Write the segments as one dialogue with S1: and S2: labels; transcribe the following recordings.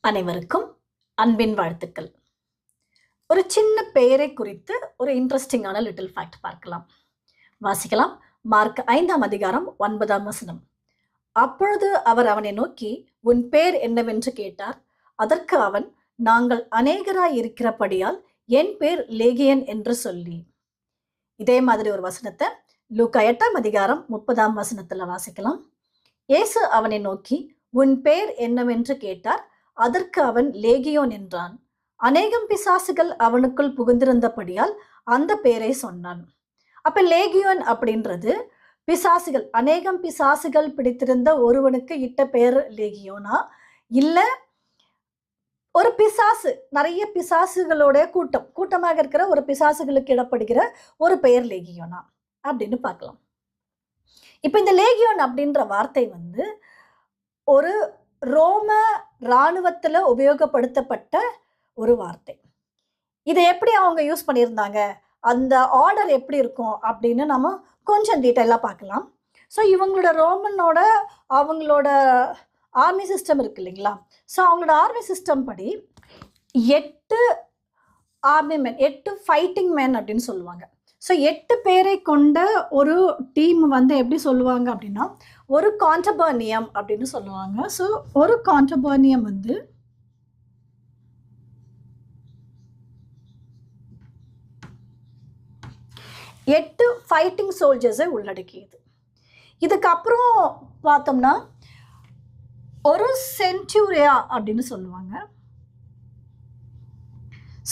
S1: அனைவருக்கும் அன்பின் வாழ்த்துக்கள். ஒரு சின்ன பெயரை குறித்து ஒரு இன்ட்ரெஸ்டிங்கான லிட்டில் ஃபேக்ட் பார்க்கலாம். வாசிக்கலாம். மார்க் 5ஆம் அதிகாரம் 9ஆம் வசனம். அப்பொழுது அவர் அவனை நோக்கி, உன் பேர் என்னவென்று கேட்டார். அதற்கு அவன், நாங்கள் அநேகராய் இருக்கிறபடியால் என் பேர் லேகியன் என்று சொல்லி. இதே மாதிரி ஒரு வசனத்தை லூக்கா 8ஆம் அதிகாரம் 30ஆம் வசனத்துல வாசிக்கலாம். இயேசு அவனை நோக்கி, உன் பேர் என்னவென்று கேட்டார். அதற்கு அவன் லேகியோன் என்றான். அநேகம் பிசாசுகள் அவனுக்குள் புகுந்திருந்தபடியால் அந்த பேரை சொன்னான். அப்ப லேகியோன் அப்படின்றது பிசாசுகள், அநேகம் பிசாசுகள் பிடித்திருந்த ஒருவனுக்கு இட்ட பேர் லேகியோனா, இல்ல ஒரு பிசாசு, நிறைய பிசாசுகளோட கூட்டமாக இருக்கிற ஒரு பிசாசுகளுக்கு இடப்படுகிற ஒரு பெயர் லேகியோனா அப்படின்னு பார்க்கலாம். இப்ப இந்த லேகியோன் அப்படின்ற வார்த்தை ஒரு ரோம இராணுவத்துல உபயோகப்படுத்தப்பட்ட ஒரு வார்த்தை. இதை எப்படி அவங்க யூஸ் பண்ணியிருந்தாங்க, அந்த ஆர்டர் எப்படி இருக்கும் அப்படின்னு நம்ம கொஞ்சம் டீட்டெயிலாக பார்க்கலாம். ஸோ இவங்களோட ரோமனோட அவங்களோட ஆர்மி சிஸ்டம் இருக்கு இல்லைங்களா. ஸோ அவங்களோட ஆர்மி சிஸ்டம் படி 8 ஆர்மி மேன், 8 ஃபைட்டிங் மேன் அப்படின்னு சொல்லுவாங்க. ஸோ 8 பேரை கொண்ட ஒரு டீம் எப்படி சொல்லுவாங்க அப்படின்னா ஒரு கான்டபர்னியம் அப்படின்னு சொல்லுவாங்க. ஸோ ஒரு கான்டபர்னியம் 8 ஃபைட்டிங் சோல்ஜர்ஸை உள்ளடக்கியது. இதுக்கப்புறம் பார்த்தோம்னா ஒரு சென்ச்சூரியா அப்படின்னு சொல்லுவாங்க.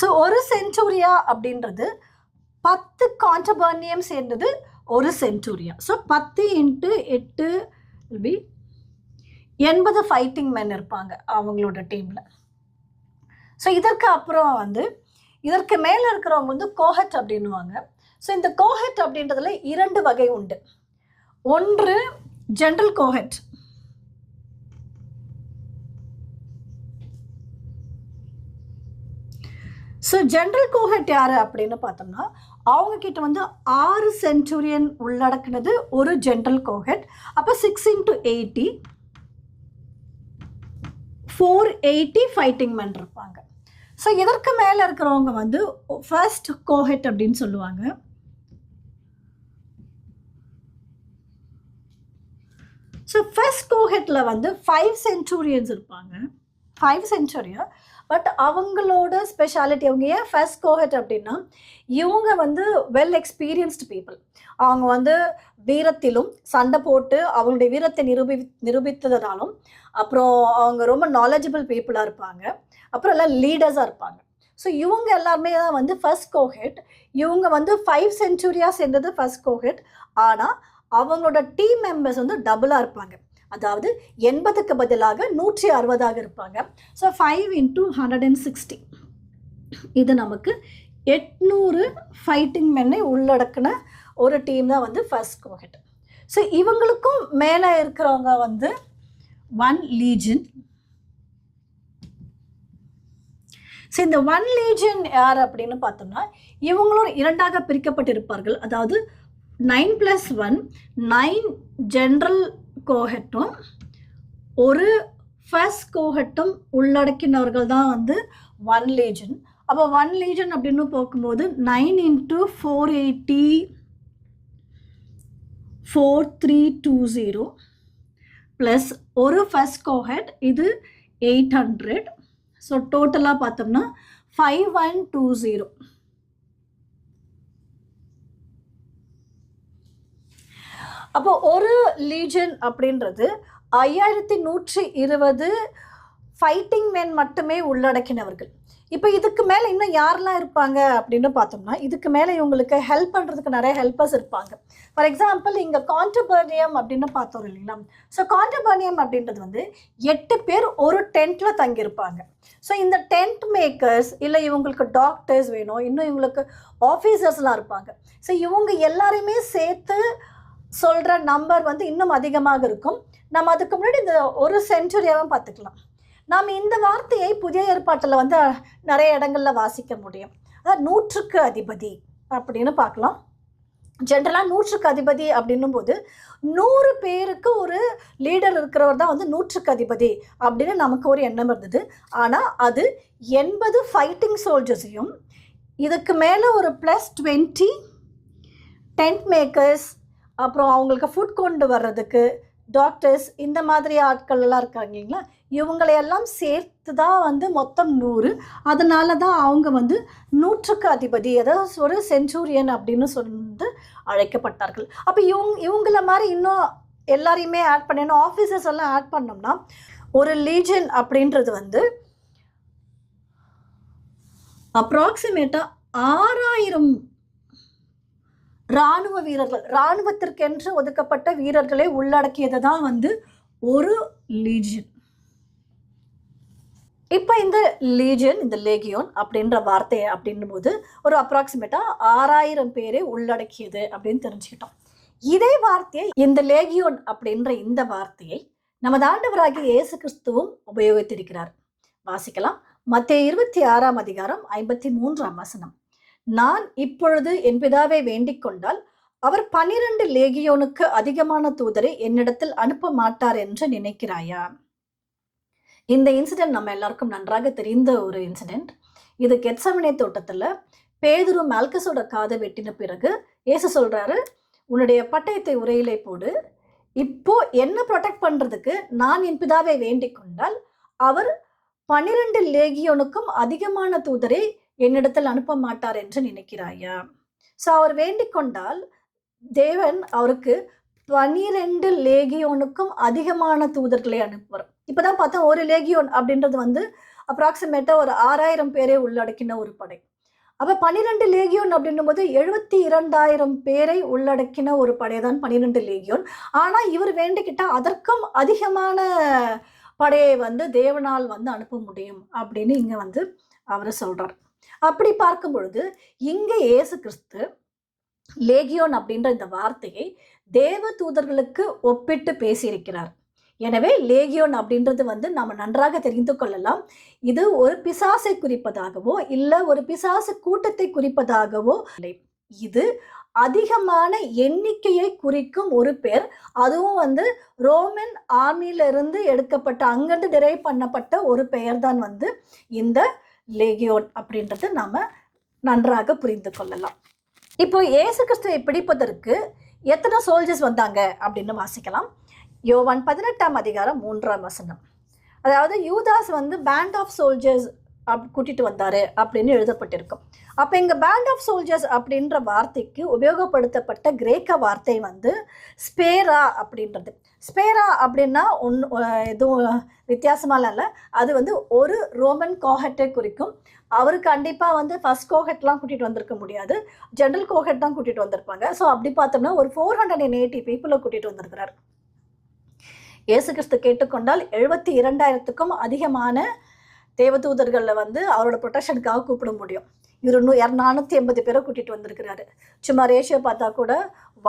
S1: ஸோ ஒரு சென்ச்சூரியா அப்படின்றது 10 கான்டபர்னியம் சேர்ந்தது ஒரு சென்ச்சூரியா. ஸோ 10 × 8 80 ஃபைட்டிங் மென் இருப்பாங்க அவங்களோட டீம்ல. ஸோ இதற்கு அப்புறம் இதற்கு மேல இருக்கிறவங்க கோஹட் அப்படின்னுவாங்க. ஸோ இந்த கோஹட் அப்படின்றதுல 2 வகை உண்டு. ஒன்று ஜெனரல் கோஹட். ஸோ ஜெனரல் கோஹட் யாரு அப்படின்னு பார்த்தோம்னா அவங்க கிட்ட 6 சென்ச்சுரியன் உள்ளடக்கினது ஒரு ஜெனரல் கோஹட். அப்போ 6 × 80 480 ஃபைட்டிங் மென் இருப்பாங்க. ஸோ இதற்கு மேலே இருக்கிறவங்க ஃபர்ஸ்ட் கோஹட் அப்படின்னு சொல்லுவாங்க. ஸோ ஃபர்ஸ்ட் கோஹெட்டில் 5 சென்ச்சுரியன்ஸ் இருப்பாங்க, 5 சென்ச்சுரியா. பட் அவங்களோட ஸ்பெஷாலிட்டி, அவங்க ஏன் ஃபர்ஸ்ட் கோஹெட் அப்படின்னா இவங்க வெல் எக்ஸ்பீரியன்ஸ்டு பீப்புள். அவங்க வீரத்திலும் சண்டை போட்டு அவங்களுடைய வீரத்தை நிரூபித்ததுனாலும், அப்புறம் அவங்க ரொம்ப நாலேஜபிள் பீப்புளாக இருப்பாங்க, அப்புறம் எல்லாம் லீடர்ஸாக இருப்பாங்க. ஸோ இவங்க எல்லாருமே தான் ஃபர்ஸ்ட் கோஹெட். இவங்க 5 சென்ச்சுரியா சேர்ந்தது ஃபர்ஸ்ட் கோஹெட். ஆனால் அவங்களோட டீம் மெம்பர்ஸ் டபுளாக இருப்பாங்க. அதாவது 80க்கு பதிலாக 160 இருப்பாங்க. ஸோ 5 × 160 இது நமக்கு 800 ஃபைட்டிங் மென்னை உள்ளடக்கின ஒரு டீம் தான் ஃபர்ஸ்ட் கோஹெட். ஸோ இவங்களுக்கும் மேலே இருக்கிறவங்க 1 லீஜன். ஸோ இந்த 1 லீஜன் யார் அப்படின்னு பார்த்தோம்னா இவங்களும் 2ஆக பிரிக்கப்பட்டிருப்பார்கள். அதாவது 9+1 9 ஜெனரல் கோஹெட்டும் ஒரு ஃபர்ஸ்ட் கோஹெட்டும் உள்ளடக்கினவர்கள் தான் 1 லீஜன். அப்போ 1 லீஜன் அப்படின்னு போகும்போது 9 × 480 4320 ப்ளஸ் ஒரு ஃபர்ஸ்ட் கோஹெட், இது 800. ஸோ டோட்டலாக பார்த்தோம்னா 5120. அப்போ ஒரு லீஜன் அப்படின்றது 5120 ஃபைட்டிங் மென் மட்டுமே உள்ளடக்கினவர்கள். இப்போ இதுக்கு மேலே இன்னும் யாரெல்லாம் இருப்பாங்க அப்படின்னு பார்த்தோம்னா இதுக்கு மேலே இவங்களுக்கு ஹெல்ப் பண்ணுறதுக்கு நிறைய ஹெல்ப்பர்ஸ் இருப்பாங்க. ஃபார் எக்ஸாம்பிள் இங்கே கான்டபர்னியம் அப்படின்னு பார்த்தோம் இல்லைங்களா. ஸோ கான்டபர்னியம் அப்படின்றது 8 பேர் ஒரு டென்ட்டில் தங்கியிருப்பாங்க. ஸோ இந்த டென்ட் மேக்கர்ஸ், இல்லை இவங்களுக்கு டாக்டர்ஸ் வேணும், இன்னும் இவங்களுக்கு ஆஃபீஸர்ஸ்லாம் இருப்பாங்க. ஸோ இவங்க எல்லாரையுமே சேர்த்து சொல்கிற நம்பர் இன்னும் அதிகமாக இருக்கும். நம்ம அதுக்கு முன்னாடி இந்த ஒரு சென்ச்சுரியாவும் பார்த்துக்கலாம். நாம் இந்த வார்த்தையை புதிய ஏற்பாட்டில் நிறைய இடங்களில் வாசிக்க முடியும். அதாவது 100க்கு அதிபதி அப்படின்னு பார்க்கலாம். ஜென்ரலாக 100க்கு அதிபதி அப்படின்னும் போது 100 பேருக்கு ஒரு லீடர் இருக்கிறவர் தான் வந்து 100க்கு அதிபதி அப்படின்னு நமக்கு ஒரு எண்ணம் இருந்தது. ஆனால் அது 80 ஃபைட்டிங் சோல்ஜர்ஸையும் இதுக்கு மேலே ஒரு +20 டென்ட் மேக்கர்ஸ், அப்புறம் அவங்களுக்கு ஃபுட் கொண்டு வர்றதுக்கு டாக்டர்ஸ், இந்த மாதிரி ஆட்கள் எல்லாம் இருக்காங்க இல்லைங்களா, இவங்களையெல்லாம் சேர்த்து தான் வந்து மொத்தம் 100. அதனால தான் அவங்க வந்து 100க்கு அதிபதி, அதாவது ஒரு சென்ச்சூரியன் அப்படின்னு சொல்லிட்டு அழைக்கப்பட்டார்கள். அப்போ இவங்கள மாதிரி இன்னும் எல்லாரையுமே ஆட் பண்ணணும், ஆஃபீஸர்ஸ் எல்லாம் ஆட் பண்ணோம்னா ஒரு லீஜன் அப்படின்றது வந்து அப்ராக்சிமேட்டாக 6000 இராணுவ வீரர்கள், இராணுவத்திற்கென்று ஒதுக்கப்பட்ட வீரர்களை உள்ளடக்கியது தான் வந்து ஒரு லீஜன். இப்போ இந்த லீஜன், இந்த லேகியோன் அப்படின்ற வார்த்தை அப்படின்னும் போது ஒரு அப்ராக்சிமேட்டாக 6000 பேரை உள்ளடக்கியது அப்படின்னு தெரிஞ்சுக்கிட்டோம். இதே வார்த்தையை, இந்த லேகியோன் அப்படின்ற இந்த வார்த்தையை நமது ஆண்டவராகிய இயேசு கிறிஸ்துவும் உபயோகித்திருக்கிறார். வாசிக்கலாம். மத்தேயு 26ஆம் அதிகாரம் 53ஆம் வசனம். நான் இப்பொழுது என் பிதாவை வேண்டிக் கொண்டால் அவர் 12 லேகியோனுக்கு அதிகமான தூதரை என்னிடத்தில் அனுப்ப மாட்டார் என்று நினைக்கிறாயா? இந்த இன்சிடென்ட் நம்ம எல்லாருக்கும் நன்றாக தெரிந்த ஒரு இன்சிடென்ட். இது கெத்சமனே தோட்டத்துல பேதுரு மால்கஸோட காதை வெட்டின பிறகு இயேசு சொல்றாரு, உன்னுடைய பட்டயத்தை உரையிலே போடு, இப்போ என்ன ப்ரொடெக்ட் பண்றதுக்கு நான் என் பிதாவை வேண்டிக் கொண்டால் அவர் 12 லேகியோனுக்கும் அதிகமான தூதரை என்னிடத்தில் அனுப்ப மாட்டார் என்று நினைக்கிறாயா? ஸோ அவர் வேண்டிக் கொண்டால் தேவன் அவருக்கு 12 லேகியோனுக்கும் அதிகமான தூதர்களை அனுப்புவார். இப்போதான் பார்த்தா ஒரு லேகியோன் அப்படின்றது வந்து அப்ராக்சிமேட்டாக ஒரு 6000 பேரை உள்ளடக்கின ஒரு படை. அப்போ 12 லேகியோன் அப்படின்னும் போது 72,000 பேரை உள்ளடக்கின ஒரு படை தான் 12 லேகியோன். ஆனால் இவர் வேண்டிக்கிட்டால் அதற்கும் அதிகமான படையை வந்து தேவனால் வந்து அனுப்ப முடியும் அப்படின்னு இங்கே வந்து அவர் சொல்றார். அப்படி பார்க்கும் பொழுது இங்கே இயேசு கிறிஸ்து லேகியோன் அப்படின்ற இந்த வார்த்தையை தேவ தூதர்களுக்கு ஒப்பிட்டு பேசியிருக்கிறார். எனவே லேகியோன் அப்படின்றது வந்து நாம் நன்றாக தெரிந்து கொள்ளலாம், இது ஒரு பிசாசை குறிப்பதாகவோ இல்லை ஒரு பிசாசு கூட்டத்தை குறிப்பதாகவோ இல்லை. இது அதிகமான எண்ணிக்கையை குறிக்கும் ஒரு பேர். அதுவும் வந்து ரோமன் ஆர்மியிலிருந்து எடுக்கப்பட்ட, அங்கிருந்து டிரைவ் பண்ணப்பட்ட ஒரு பெயர் தான் வந்து இந்த லேகியோன் அப்படின்றது நாம நன்றாக புரிந்து கொள்ளலாம். இப்போ இயேசு கிறிஸ்துவை பிடிப்பதற்கு எத்தனை சோல்ஜர்ஸ் வந்தாங்க அப்படின்னு வாசிக்கலாம். யோவான் 18ஆம் அதிகாரம் 3ஆம் வசனம். அதாவது யூதாஸ் வந்து பேண்ட் ஆஃப் சோல்ஜர்ஸ் கூட்டிட்டு வந்தாரு அப்படின்னு எழுதப்பட்டிருக்கும். அப்போ இங்க பேண்ட் ஆஃப் சோல்ஜர்ஸ் அப்படின்ற வார்த்தைக்கு உபயோகப்படுத்தப்பட்ட கிரேக்க வார்த்தை வந்து ஸ்பேரா அப்படின்றது. ஸ்பேரா அப்படின்னா எதுவும் வித்தியாசமாலாம் இல்லை, அது வந்து ஒரு ரோமன் கோஹெட்டை குறிக்கும். அவரு கண்டிப்பாக வந்து ஃபர்ஸ்ட் கோஹெட்லாம் கூட்டிகிட்டு வந்திருக்க முடியாது, ஜென்ரல் கோஹெட் தான் கூட்டிகிட்டு வந்திருப்பாங்க. ஸோ அப்படி பார்த்தோம்னா ஒரு 480 பீப்புளை கூட்டிகிட்டு வந்திருக்கிறார். இயேசு கிறிஸ்து கேட்டுக்கொண்டால் 72,000க்கும் அதிகமான தேவதூதர்களில் வந்து அவரோட ப்ரொடெக்ஷனுக்காக கூப்பிட முடியும். இவர் 480 பேரை கூட்டிகிட்டு வந்திருக்கிறாரு. சும்மா ரேஷியோ பார்த்தா கூட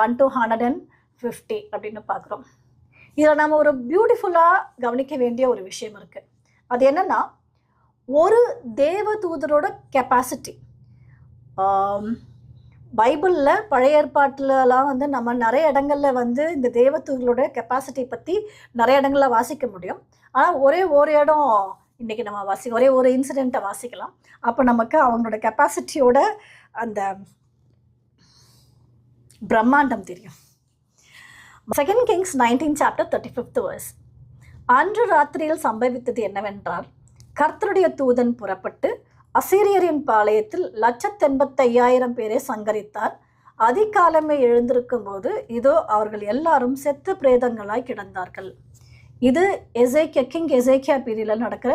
S1: 1 to 150 அப்படின்னு பார்க்குறோம். இதில் நம்ம ஒரு பியூட்டிஃபுல்லாக கவனிக்க வேண்டிய ஒரு விஷயம் இருக்குது. அது என்னன்னா, ஒரு தேவதூதரோட கெப்பாசிட்டி பைபிளில் பழைய ஏற்பாட்டிலலாம் வந்து நம்ம நிறைய இடங்களில் வந்து இந்த தேவதூதர்களோட கெப்பாசிட்டி பற்றி நிறைய இடங்களில் வாசிக்க முடியும். ஆனால் ஒரே ஒரு இடம் இன்றைக்கி நம்ம ஒரே ஒரு இன்சிடெண்ட்டை வாசிக்கலாம். அப்போ நமக்கு அவங்களோட கெப்பாசிட்டியோட அந்த பிரம்மாண்டம் தெரியும். 2 Kings 19 chapter 35th verse. அன்று ராத்திரியில் சம்பவித்தது என்னவென்றால், கர்த்தருடைய தூதன் புறப்பட்டு அசீரியரின் பாளையத்தில் 185,000 பேரை சங்கரித்தார். அதிகாலமே எழுந்திருக்கும் போது இதோ அவர்கள் எல்லாரும் செத்து பிரேதங்களாய் கிடந்தார்கள். இது கிங் எசேக்கியா பீரியடில் நடக்கிற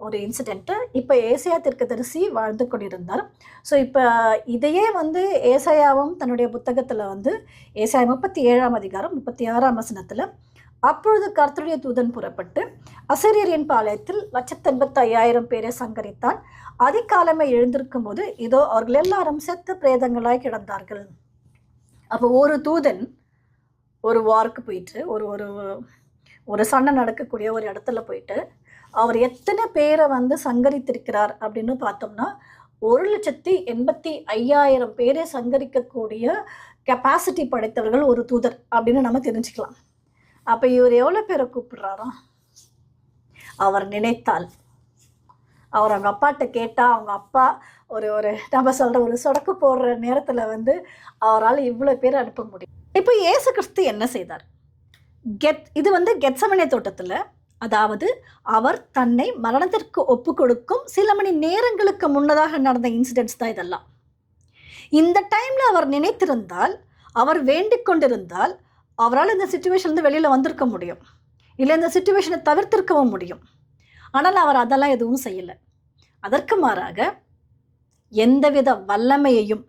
S1: ஒரு இன்சிடென்ட்டு. இப்போ ஏசாயா தீர்க்கதரிசி வாழ்ந்து கொண்டிருந்தார். ஸோ இப்போ இதையே வந்து ஏசாயாவும் தன்னுடைய புத்தகத்தில் வந்து ஏசாயா 37ஆம் அதிகாரம் 36ஆம் வசனத்தில், அப்பொழுது கர்த்தருடைய தூதன் புறப்பட்டு அசீரியரின் பாளையத்தில் 185,000 பேரை சங்கரித்தான். அதிகாலமே எழுந்திருக்கும் போது இதோ அவர்கள் எல்லாரும் செத்து பிரேதங்களாய் கிடந்தார்கள். அப்போ ஒரு தூதன் ஒரு வார்க்கு போயிட்டு ஒரு சண்டை நடக்கக்கூடிய ஒரு இடத்துல போயிட்டு அவர் எத்தனை பேரை வந்து சங்கரித்திருக்கிறார் அப்படின்னு பார்த்தோம்னா 1,85,000 பேரை சங்கரிக்கக்கூடிய கெப்பாசிட்டி படைத்தவர்கள் ஒரு தூதர் அப்படின்னு நம்ம தெரிஞ்சுக்கலாம். அப்போ இவர் எவ்வளோ பேரை கூப்பிடுறாரோ, அவர் நினைத்தால், அவர் அவங்க அப்பாட்ட கேட்டால், அவங்க அப்பா ஒரு ஒரு நம்ம சொல்கிற ஒரு சொடக்கு போடுற நேரத்தில் அவரால் இவ்வளோ பேர் அனுப்ப முடியும். இப்போ இயேசு கிறிஸ்து என்ன செய்தார்? இது கெத்சமனே தோட்டத்தில், அதாவது அவர் தன்னை மரணத்திற்கு ஒப்பு கொடுக்கும் சில மணி நேரங்களுக்கு முன்னதாக நடந்த இன்சிடென்ட்ஸ் தான் இதெல்லாம். இந்த டைமில் அவர் நினைத்திருந்தால், அவர் வேண்டிக் கொண்டிருந்தால், அவரால் இந்த சுச்சுவேஷன்லேருந்து வெளியில் வந்திருக்க முடியும், இல்லை இந்த சுச்சுவேஷனை தவிர்த்திருக்கவும் முடியும். ஆனால் அவர் அதெல்லாம் எதுவும் செய்யலை. அதற்கு மாறாக எந்தவித வல்லமையையும்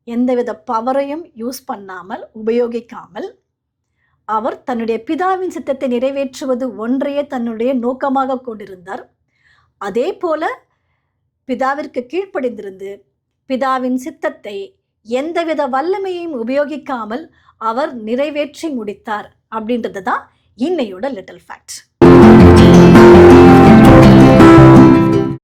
S1: எந்தவித பவரையும் யூஸ் பண்ணாமல், உபயோகிக்காமல், அவர் தன்னுடைய பிதாவின் சித்தத்தை நிறைவேற்றுவது ஒன்றையே தன்னுடைய நோக்கமாக கொண்டிருந்தார். அதே போல பிதாவிற்கு கீழ்ப்படிந்திருந்து பிதாவின் சித்தத்தை எந்தவித வல்லமையையும் உபயோகிக்காமல் அவர் நிறைவேற்றி முடித்தார். அப்படின்றது தான் இன்னையோட லிட்டில் ஃபேக்ட்.